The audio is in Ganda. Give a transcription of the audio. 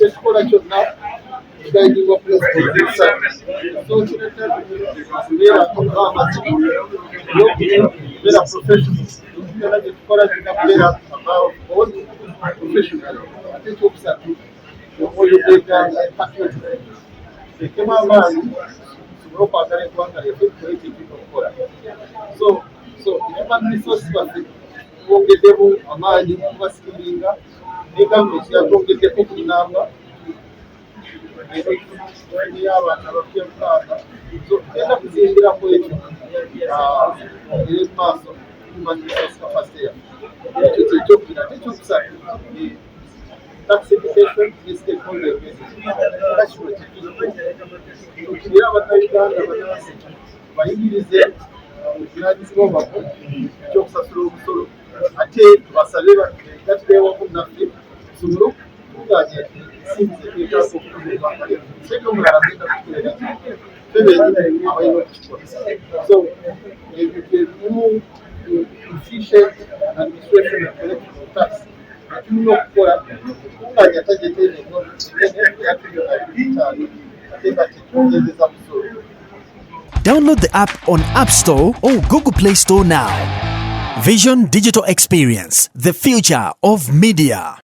ekikola kyonna kigayidibwa pulezidenti so kireetera kubeera amazibu okubeera professional era gye tukola kirina kubeera professional ate ekyokusatu omwoyo gw'eggwanga patriotism ekemu amaanyi tusobole okwagala eggwanga lyaffe tukole ekyekiina okukola so human resource baffe twongeddemu amaanyi okubasikiringa ne gavumenti yatwongeddeko kulinamba y'abantu abapyemukaaga tugenda kuzimbirako ekyo eri maaso human resource capacity ekyo kyekyokubiri ate ekyokusatu tax education ne stakeholder engagement nga kino kikira abannayuganda bannansi bayigirize okuvunanyizibwa bwabwe ekyokusasula omusolo ate tubasabe gatire wamu naffe tusobole okuvuganya ensimbi zetwetaaga okukola ebbanga lyaffe ekyo omulala agenda kutukolera ffe benyini abalina okukikola so ebyo byebimu efficient administration and collection of tax tulina okukola okuvuganya tagetene yatuliyonabitaano ate nga tetwongezeza musolo. Download the app on App Store or Google Play Store now. Vision Digital Experience, the future of media.